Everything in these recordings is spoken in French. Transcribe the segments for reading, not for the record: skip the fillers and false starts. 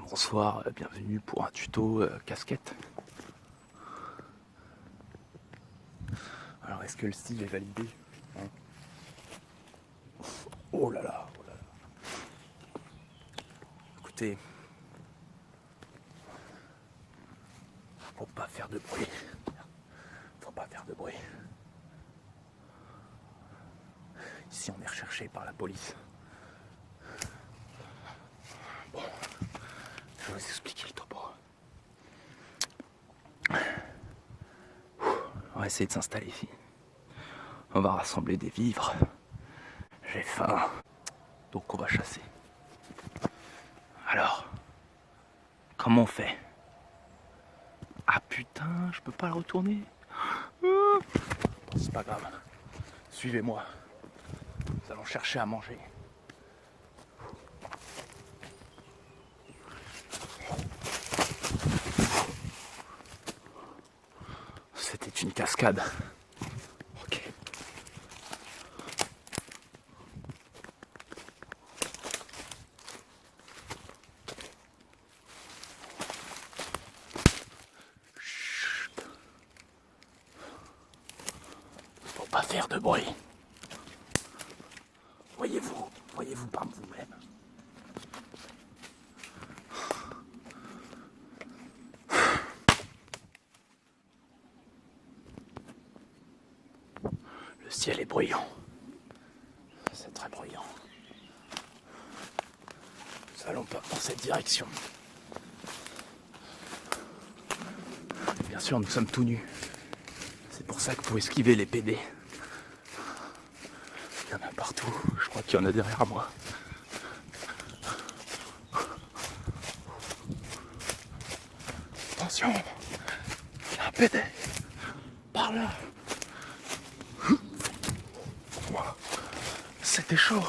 Bonsoir, bienvenue pour un tuto casquette. Alors est-ce que le style est validé, hein? Oh là là, oh là là. Écoutez, faut pas faire de bruit. Faut pas faire de bruit. Ici on est recherché par la police. Bon, je vais vous expliquer le topo. On va essayer de s'installer ici. On va rassembler des vivres. J'ai faim. Donc on va chasser. Alors, comment on fait? Ah putain, je peux pas le retourner. Bon, c'est pas grave. Suivez-moi. Nous allons chercher à manger. C'était une cascade. Ok. Chut. Faut pas faire de bruit. Voyez-vous par vous-même. Le ciel est bruyant. C'est très bruyant. Nous allons pas dans cette direction. Bien sûr, nous sommes tout nus. C'est pour ça qu'il faut esquiver les PD. Il y en a partout. Je crois qu'il y en a derrière moi. Attention, il y a un PD. Par là. C'était chaud.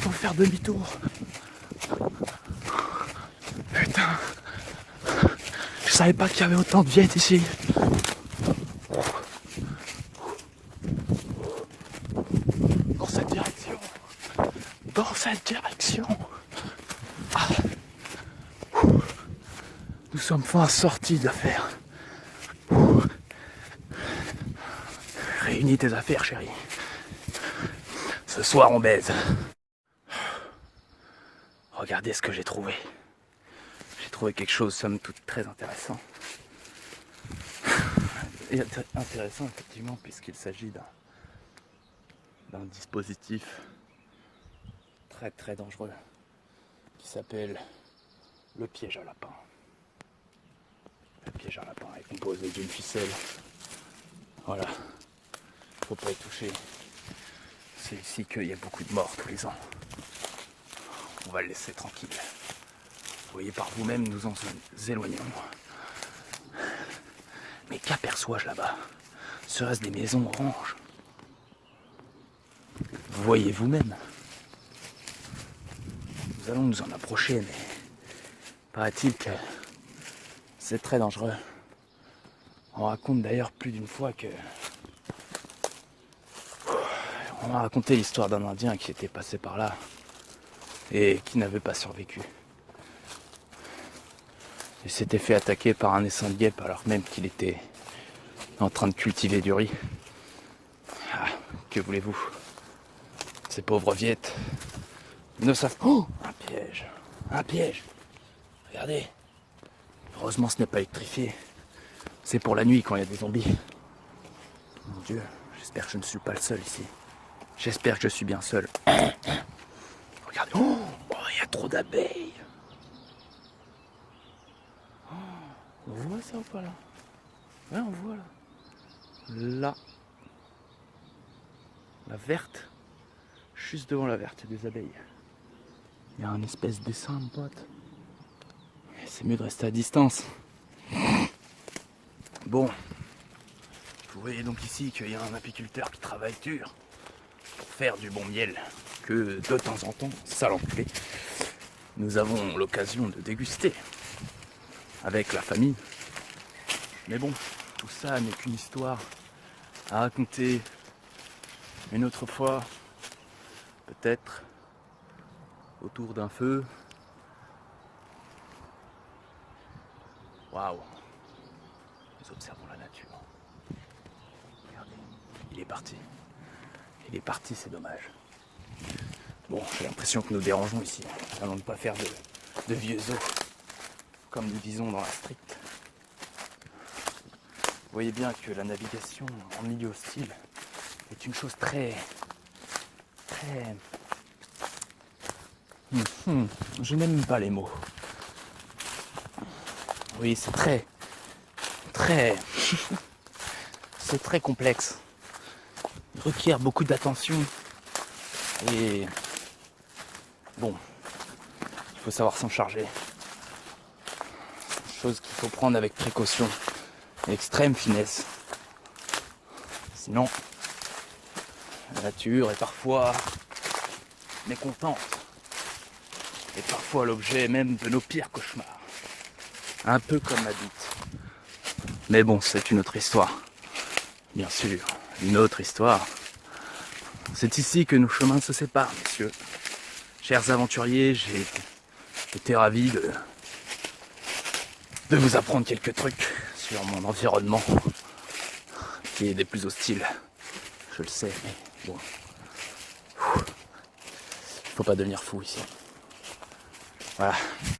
Faut faire demi-tour. Putain. Je savais pas qu'il y avait autant de viettes ici. Dans cette direction. Dans cette direction. Ah. Nous sommes enfin sortis d'affaires. Réunis tes affaires, chérie. Ce soir, on baise. Regardez ce que j'ai trouvé. J'ai trouvé quelque chose, somme toute, très intéressant. Et intéressant, effectivement, puisqu'il s'agit d'un dispositif très très dangereux qui s'appelle le piège à lapin. Le piège à lapin est composé d'une ficelle. Voilà. Faut pas y toucher. C'est ici qu'il y a beaucoup de morts tous les ans. On va le laisser tranquille. Vous voyez par vous-même, nous en éloignons. Mais qu'aperçois-je là-bas? Serait-ce des maisons oranges? Vous voyez vous-même. Nous allons nous en approcher, mais paraît-il que c'est très dangereux. On raconte d'ailleurs plus d'une fois que... On m'a raconté l'histoire d'un Indien qui était passé par là et qui n'avait pas survécu. Il s'était fait attaquer par un essaim de guêpes alors même qu'il était en train de cultiver du riz. Ah, que voulez-vous? Ces pauvres viettes ne savent... Oh, un piège! Un piège! Regardez! Heureusement ce n'est pas électrifié. C'est pour la nuit quand il y a des zombies. Mon Dieu, j'espère que je ne suis pas le seul ici. J'espère que je suis bien seul. Regardez. Oh, il y a trop d'abeilles. Oh, on voit ça ou pas là? Ouais, on voit là. Là. La verte. Juste devant la verte, il y a des abeilles. Il y a un espèce d'essaim de boîte. C'est mieux de rester à distance. Bon. Vous voyez donc ici qu'il y a un apiculteur qui travaille dur pour faire du bon miel que de temps en temps, sale enculé, nous avons l'occasion de déguster avec la famille. Mais bon, tout ça n'est qu'une histoire à raconter une autre fois peut-être autour d'un feu. Waouh! Nous observons la nature. Regardez, il est parti. Il est parti, c'est dommage. Bon, j'ai l'impression que nous dérangeons ici. Allons ne pas faire de vieux os, comme nous disons dans la street. Vous voyez bien que la navigation en milieu hostile est une chose très... Je n'aime pas les mots. Oui, c'est très... c'est très complexe. Il requiert beaucoup d'attention. Et... bon, il faut savoir s'en charger. Chose qu'il faut prendre avec précaution et extrême finesse. Sinon, la nature est parfois mécontente. Et parfois l'objet même de nos pires cauchemars. Un peu comme ma bite. Mais bon, c'est une autre histoire. Bien sûr, une autre histoire. C'est ici que nos chemins se séparent, messieurs. Chers aventuriers, j'ai été ravi de vous apprendre quelques trucs sur mon environnement, qui est des plus hostiles. Je le sais, mais bon. Il faut pas devenir fou ici. Voilà.